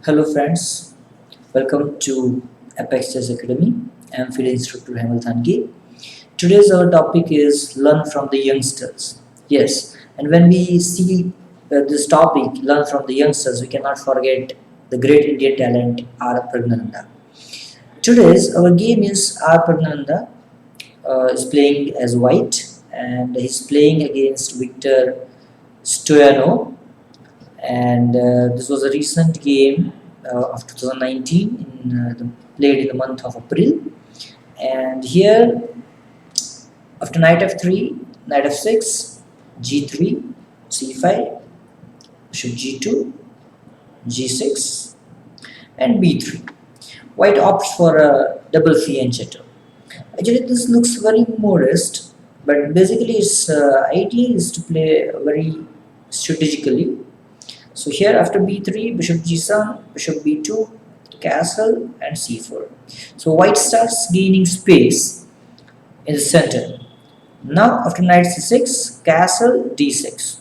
Hello friends, welcome to Apex Chess Academy. I am field instructor Hemal Thanki. Today's our topic is learn from the youngsters. Yes, and when we see this topic, learn from the youngsters, we cannot forget the great Indian talent R. Praggnanandhaa. Today's our game is R. Praggnanandhaa is playing as white and he's playing against Victor Stoyanov, and this was a recent game of 2019 played in the month of April. And here, after knight f3, knight f6, g3, c5, bishop g2, g6, and b3. White opts for a double fianchetto. Actually, this looks very modest, but basically its idea is to play very strategically. So here after b3, bishop g7, bishop b2, castle, and c4. So white starts gaining space in the center. Now after knight c6, castle d6.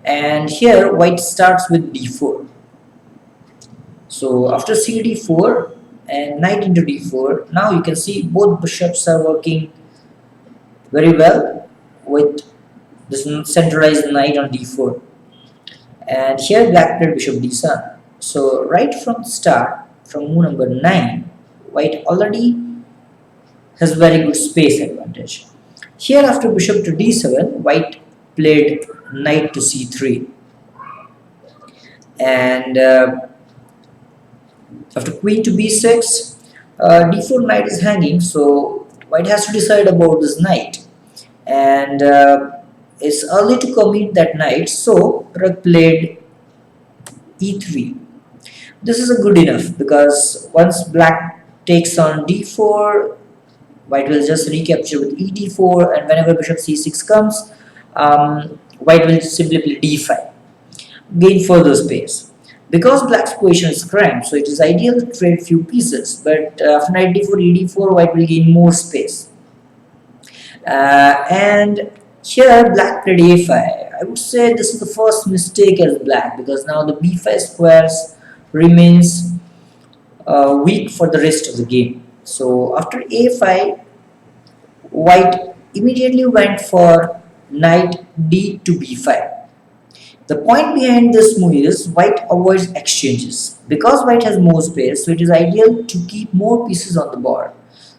And here white starts with d4. So after cd4 and knight into d4, now you can see both bishops are working very well with this centralized knight on d4. And here black played bishop d7. So right from the start, from move number 9, white already has very good space advantage. Here after bishop to d7, white played knight to c3. And after queen to b6, d4 knight is hanging, so white has to decide about this knight. And it's early to commit that knight, so Pragg played e3. This is a good enough because once black takes on d4, white will just recapture with e d4, and whenever bishop c6 comes, white will simply play d5, gain further space. Because black's position is cramped, so it is ideal to trade few pieces, but after knight d4, e d4, white will gain more space. And here black played a5. I would say this is the first mistake as black, because now the b5 squares remains weak for the rest of the game. So after a5, white immediately went for knight d to b5. The point behind this move is white avoids exchanges. Because white has more space, so it is ideal to keep more pieces on the board.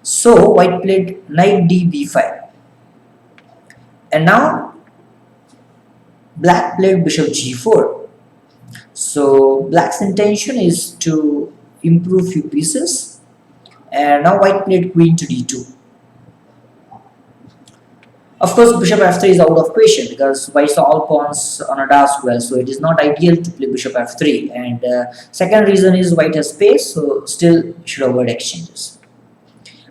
So white played knight d b5. And now black played bishop g4. So black's intention is to improve few pieces. And now white played queen to d2. Of course, bishop f3 is out of question because white's all pawns on a dark square, so it is not ideal to play bishop f3. And second reason is white has space, so still should avoid exchanges.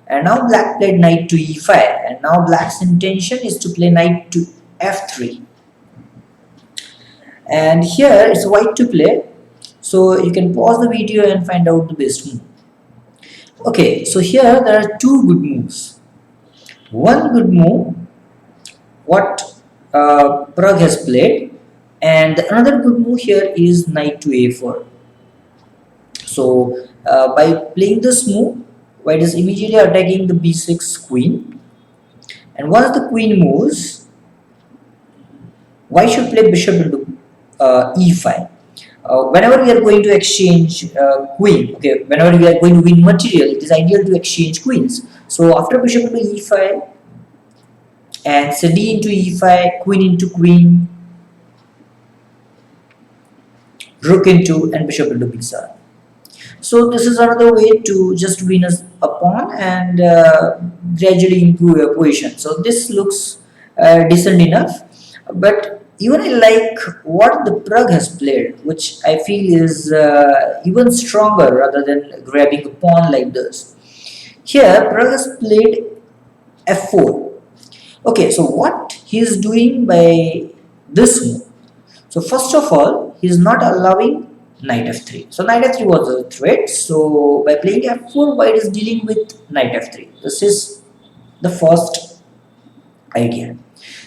And now black played knight to e5, and now black's intention is to play knight to f3. And here it's white to play, so you can pause the video and find out the best move. Okay, so here there are two good moves. One good move, what Pragg has played, and another good move here is knight to a4. So by playing this move, white is immediately attacking the b6 queen, and once the queen moves, white should play bishop into e5. Whenever we are going to exchange queen, okay, whenever we are going to win material, it is ideal to exchange queens. So after bishop into e5 and say d into e5, queen into queen, rook into, and bishop into b7. So this is another way to just win a pawn and gradually improve your position. So this looks decent enough, but even I like what the Pragg has played, which I feel is even stronger rather than grabbing a pawn like this. Here Pragg has played f4. Okay, so what he is doing by this move? So first of all, he is not allowing knight f3. So knight f3 was a threat. So by playing f4, white is dealing with knight f3. This is the first idea.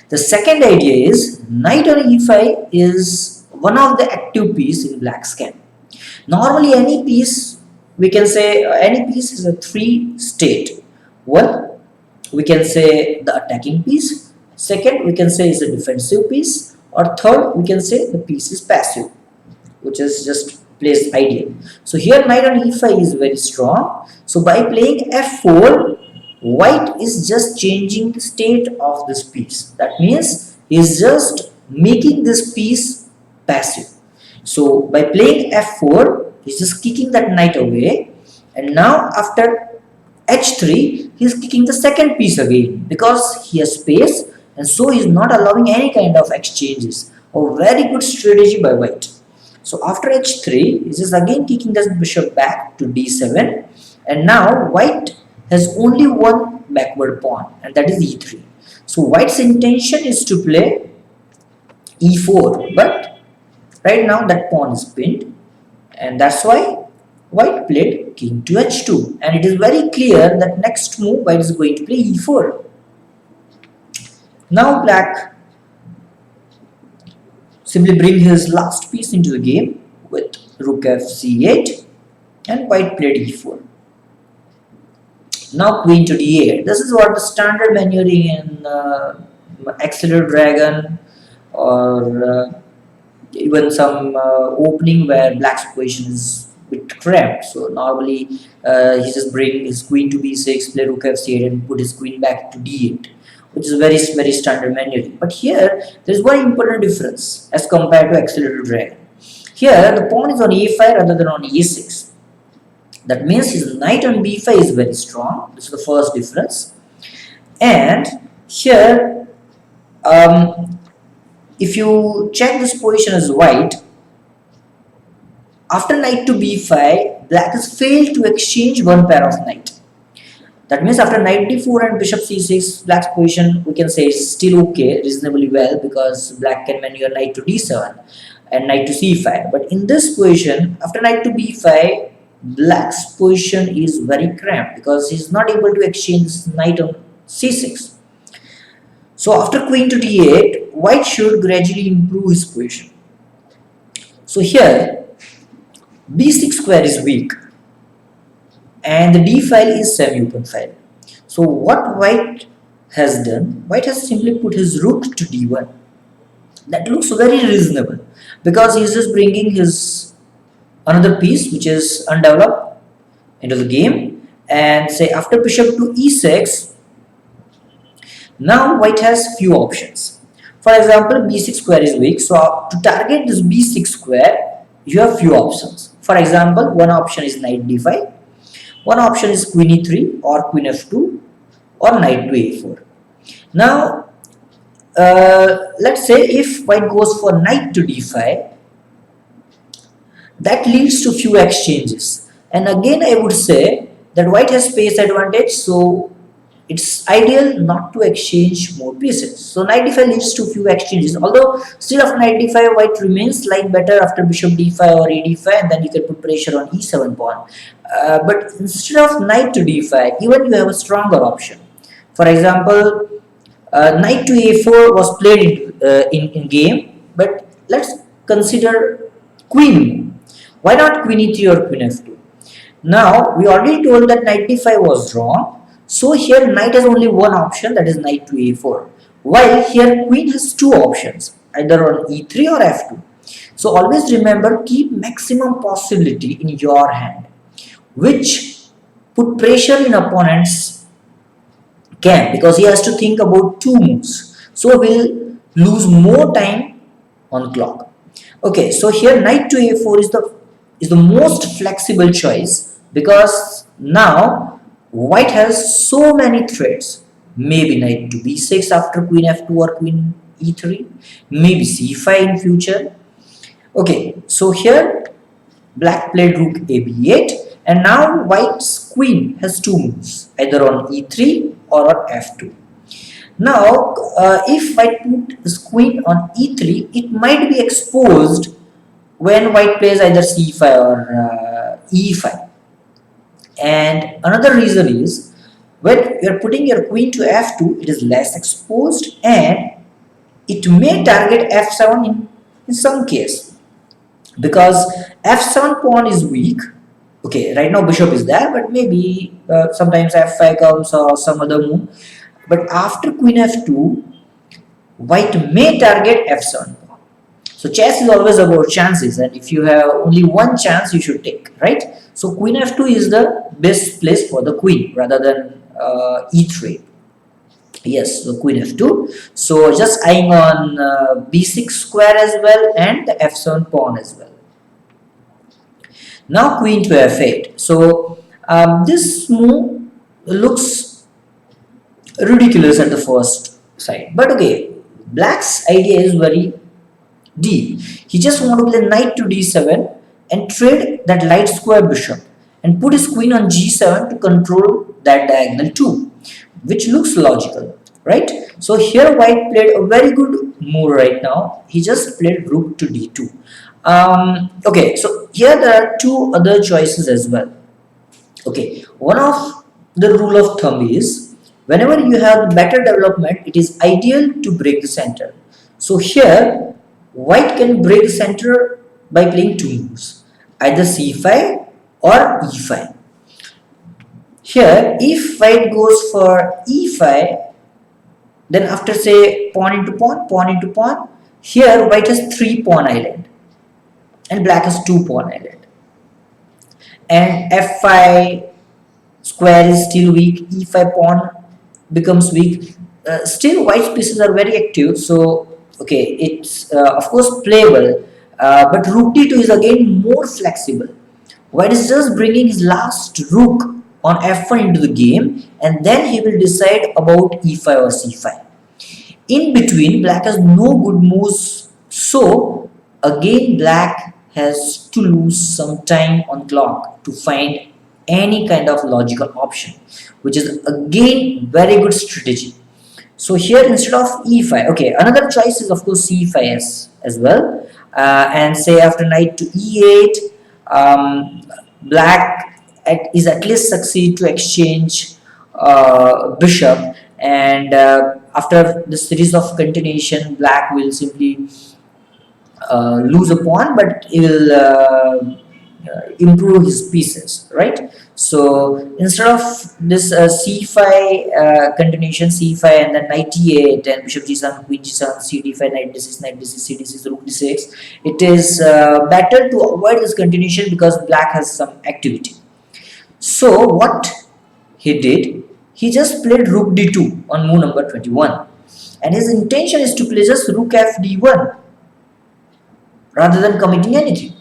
The second idea is knight on e5 is one of the active piece in black's camp. Normally, any piece, we can say any piece is a three state. One, we can say the attacking piece. Second, we can say is a defensive piece. Or third, we can say the piece is passive, which is just placed ideal. So here knight on e5 is very strong. So by playing f4, white is just changing the state of this piece. That means he is just making this piece passive. So by playing f4, he's just kicking that knight away, and now after h3, he is kicking the second piece again because he has space, and so he is not allowing any kind of exchanges. A very good strategy by white. So after h3, he is again kicking the bishop back to d7, and now white has only one backward pawn, and that is e3. So white's intention is to play e4, but right now that pawn is pinned, and that's why white played king to h2, and it is very clear that next move white is going to play e4. Now black simply bring his last piece into the game with rook f c8, and white played e4. Now queen to d8. This is what the standard maneuvering in Accelerated Dragon, or even some opening where black's position is a bit cramped. So normally he just bring his queen to b6, play rook f8, and put his queen back to d8, which is very standard maneuvering. But here there is one important difference as compared to Accelerated Dragon. Here the pawn is on a5 rather than on a6. That means his knight on b5 is very strong. This is the first difference. And here, if you check this position as white, after knight to b5, black has failed to exchange one pair of knight. That means after knight d4 and bishop c6, black's position, we can say, is still okay, reasonably well, because black can maneuver knight to d7 and knight to c5. But in this position, after knight to b5, black's position is very cramped because he is not able to exchange this knight on c6. So after queen to d8, white should gradually improve his position. So here b6 square is weak and the d file is semi-open file. So what white has done, white has simply put his rook to d1. That looks very reasonable because he is just bringing his another piece which is undeveloped into the game, and say after bishop to e6, now white has few options. For example, b6 square is weak, so to target this b6 square you have few options. For example, one option is knight d5, one option is queen e3 or queen f2 or knight to a4. Now let's say if white goes for knight to d5, that leads to few exchanges, and again I would say that white has space advantage, so it's ideal not to exchange more pieces. So knight d5 leads to few exchanges, although still after knight d5 white remains lying better after bishop d5 or a d5, and then you can put pressure on e7 pawn. But instead of knight to d5, even you have a stronger option. For example, knight to a4 was played in game, but let's consider queen. Why not queen e3 or queen f2? Now we already told that knight d5 was wrong, so here knight has only one option, that is knight to a4, while here queen has two options, either on e3 or f2. So always remember, keep maximum possibility in your hand, which put pressure in opponent's camp because he has to think about two moves, so we'll lose more time on clock. Okay, so here knight to a4 is the most flexible choice because now white has so many threats. Maybe knight to b6 after queen f2 or queen e3, maybe c5 in future. Okay, so here black played rook a b8, and now white's queen has two moves, either on e3 or on f2. Now if white put his queen on e3, it might be exposed when white plays either c5 or e5. And another reason is, when you are putting your queen to f2, it is less exposed and it may target f7 in some case. because f7 pawn is weak. Okay, right now bishop is there, but maybe sometimes f5 comes or some other move. But after queen f2, white may target f7 pawn. So chess is always about chances, and if you have only one chance, you should take, right? So queen f2 is the best place for the queen rather than e3. Yes, so queen f2. So just eyeing on b6 square as well and the f7 pawn as well. Now queen to f8. So this move looks ridiculous at the first sight, but okay, black's idea is very deep. He just want to play knight to d7 and trade that light square bishop and put his queen on g7 to control that diagonal too, which looks logical, right? So here white played a very good move right now. He just played rook to d2. Okay, so here there are two other choices as well. Okay, one of the rule of thumb is whenever you have better development, it is ideal to break the center. So here white can break the center by playing two moves, either c5 or e5. Here if white goes for e5, then after say pawn into pawn, here white has 3 pawn island and black has 2 pawn island, and f5 square is still weak, e5 pawn becomes weak. Still white's pieces are very active, so okay, it's of course playable, but rook d2 is again more flexible. White is just bringing his last rook on f1 into the game, and then he will decide about e5 or c5. In between, black has no good moves, so again black has to lose some time on clock to find any kind of logical option, which is again very good strategy. So here instead of e5, okay, another choice is of course c5 as well, and say after knight to e8, black is at least succeed to exchange bishop, and after the series of continuation, black will simply lose a pawn, but he will improve his pieces, right? So instead of this c5 continuation, c5 and then knight e8 and bishop g7, queen g7, c d5, knight d6, knight d6, c d6, rook d6, it is better to avoid this continuation because black has some activity. So what he did, he just played rook d2 on move number 21, and his intention is to play just rook f d1 rather than committing anything.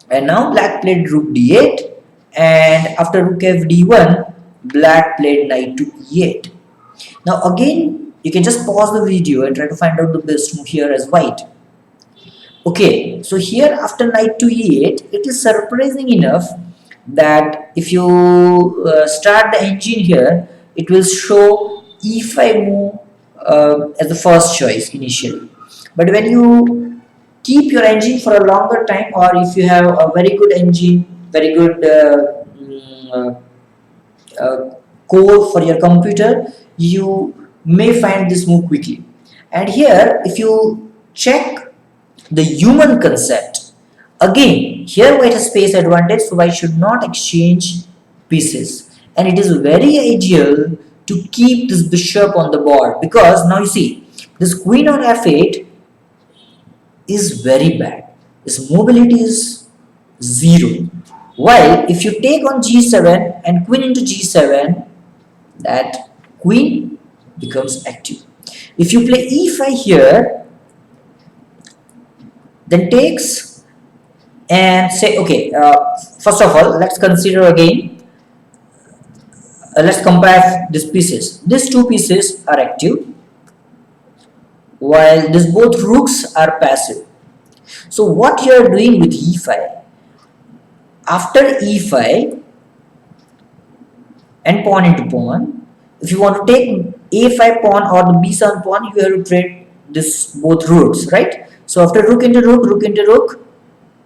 And now black played rook d8, and after rook f d1, black played knight to e8. Now again, you can just pause the video and try to find out the best move here as white. Okay, so here after knight to e8, it is surprising enough that if you start the engine here, it will show e5 move as the first choice initially. But when you keep your engine for a longer time, or if you have a very good engine, very good core for your computer, you may find this move quickly. And here if you check the human concept, again here white has space advantage, so white should not exchange pieces, and it is very ideal to keep this bishop on the board, because now you see this queen on f8 is very bad. Its mobility is 0. While if you take on g7 and queen into g7, that queen becomes active. If you play e5 here, then takes and say, okay, first of all, let's consider again, let's compare these pieces. These two pieces are active, while these both rooks are passive. So what you are doing with e5, after e5 and pawn into pawn, if you want to take a5 pawn or the b7 pawn, you have to trade this both rooks, right? So after rook into rook,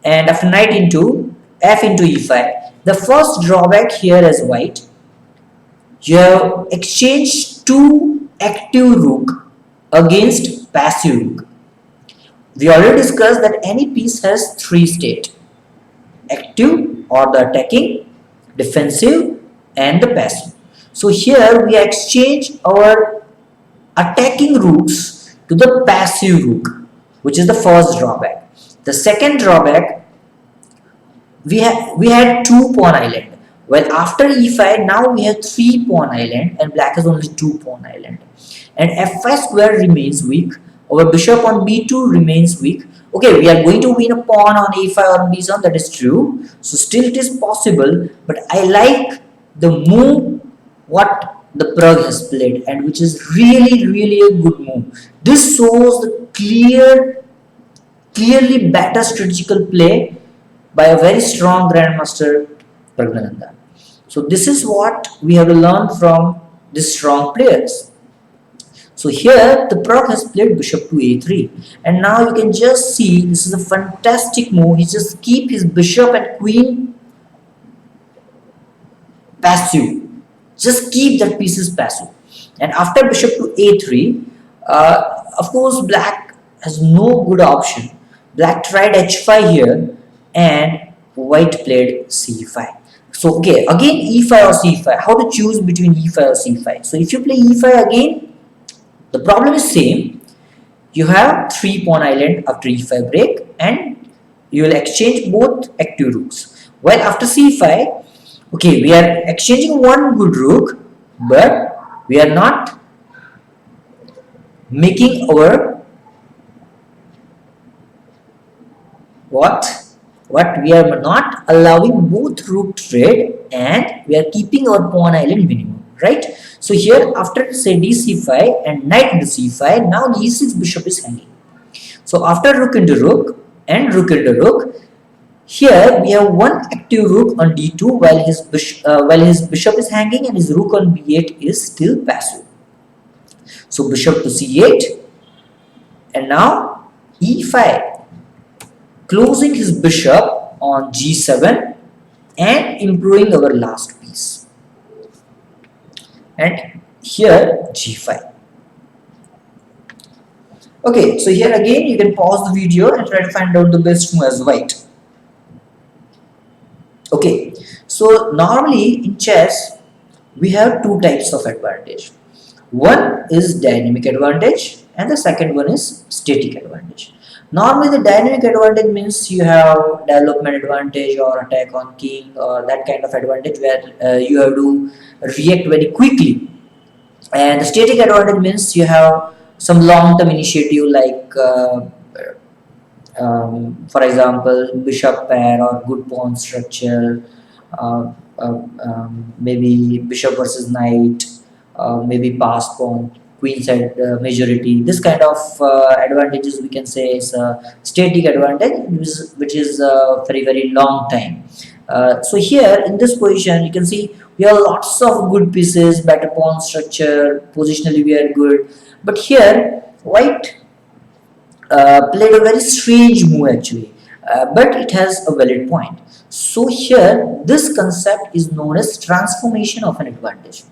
and after knight into f into e5, the first drawback here is white, you have exchanged two active rook against passive rook, We already discussed that any piece has three states: active or the attacking, defensive, and the passive. So here we exchange our attacking rooks to the passive rook, which is the first drawback. The second drawback, we had two pawn island. Well, after e5, now we have three pawn island, and black has only two pawn island. And f5 square remains weak. Our bishop on b2 remains weak. Okay, we are going to win a pawn on a5 or on b7, that is true. So still it is possible, but I like the move what the Pragg has played, and which is really a good move. This shows the clearly better strategical play by a very strong grandmaster Praggnanandhaa. So this is what we have to learn from these strong players. So here the Pragg has played bishop to a3, and now you can just see this is a fantastic move. He just keep his bishop and queen passive. Just keep that pieces passive. And after bishop to a3, of course black has no good option. Black tried h5 here, and white played c5. So okay, again e5 or c5. How to choose between e5 or c5? So if you play e5 again, the problem is same. You have three pawn island after e5 break, and you will exchange both active rooks. While after c5, okay, we are exchanging one good rook, but we are not making our what we are not allowing both rook trade, and we are keeping our pawn island minimum, right? So here after say dc5 and knight into c5, now the e6 bishop is hanging. So after rook into rook and rook into rook, here we have one active rook on d2 while his bishop is hanging, and his rook on b8 is still passive. So bishop to c8, and now e5, closing his bishop on g7 and improving our last piece. And here g5. Okay, so here again you can pause the video and try to find out the best move as white. Okay, so normally in chess we have two types of advantage. One is dynamic advantage, and the second one is static advantage. Normally the dynamic advantage means you have development advantage or attack on king or that kind of advantage where you have to react very quickly. And the static advantage means you have some long-term initiative like for example bishop pair or good pawn structure, maybe bishop versus knight, maybe pass pawn, queen side majority. This kind of advantages we can say is a static advantage, which is very long time. So here in this position you can see we have lots of good pieces, better pawn structure, positionally we are good, but here white played a very strange move actually, but it has a valid point. So here this concept is known as transformation of an advantage.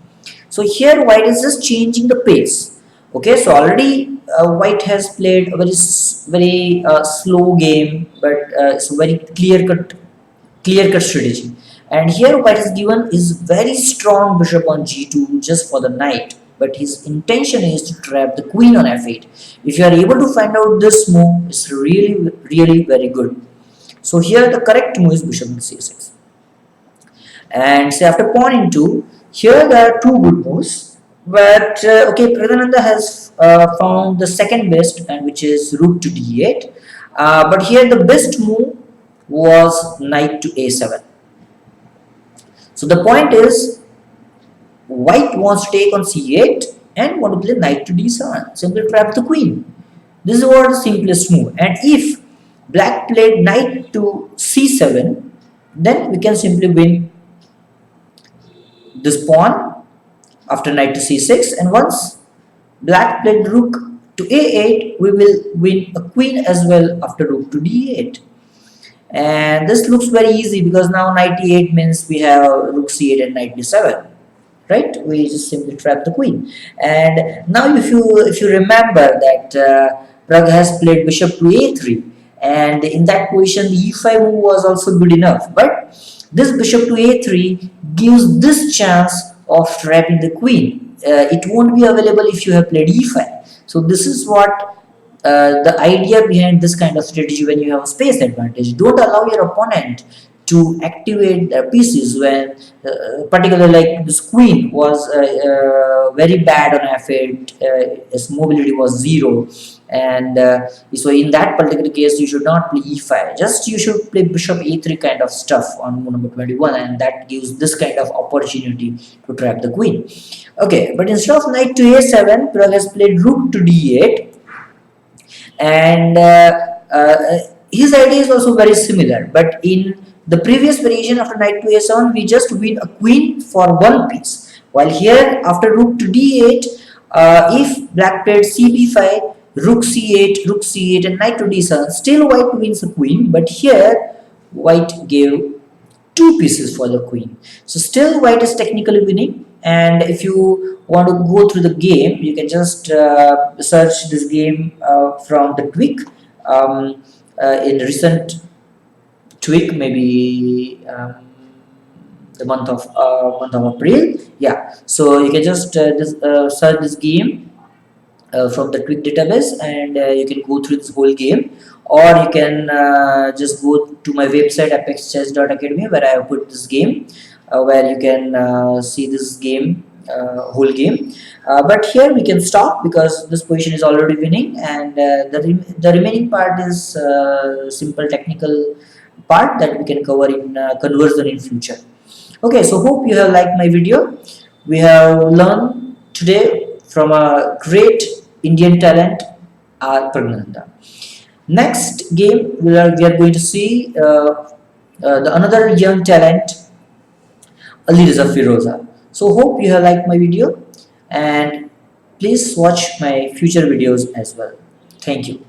So here white is just changing the pace. Okay, so already white has played a very slow game, but it's a very clear cut strategy. And here white is given is very strong bishop on g2 just for the knight, but his intention is to trap the queen on f8. If you are able to find out this move, it's really very good. So here the correct move is bishop on c6. And say after pawn into, here there are two good moves, but okay, Praggnanandhaa has found the second best, and which is rook to d8. But here the best move was knight to a7. So the point is, white wants to take on c8 and want to play knight to d7, simply trap the queen. This is what the simplest move. And if black played knight to c7, then we can simply win this pawn after knight to c6, and once black played rook to a8, we will win a queen as well after rook to d8. And this looks very easy because now knight e8 means we have rook c8 and knight d7, right? We just simply trap the queen. And now if you remember that Pragg has played bishop to a3, and in that position the e5 move was also good enough. But this bishop to a3 gives this chance of trapping the queen. It won't be available if you have played e5. So this is what the idea behind this kind of strategy. When you have a space advantage, don't allow your opponent to activate their pieces when particularly like this queen was very bad on f8, its mobility was 0, and so in that particular case you should not play e5, just you should play bishop a3 kind of stuff on move number 21, and that gives this kind of opportunity to trap the queen. Okay, but instead of knight to a7, Pragg has played rook to d8, and his idea is also very similar, but in the previous variation after knight to a7 we just win a queen for one piece, while here after rook to d8, if black played cb5, rook c8, rook c8 and knight to d7, still white wins a queen, but here white gave two pieces for the queen. So still white is technically winning, and if you want to go through the game, you can just search this game from the tweak, in recent tweak, maybe the month of April. Yeah, so you can just search this game from the Quick database, and you can go through this whole game, or you can just go to my website apexchess.academy, where I have put this game, where you can see this game, whole game. But here we can stop because this position is already winning, and the remaining part is simple technical part that we can cover in conversion in future. Okay, so hope you have liked my video. We have learned today from a great Indian talent, R. Praggnanandhaa. Next game, we are going to see the another young talent, Alireza Firoza. So hope you have liked my video, and please watch my future videos as well. Thank you.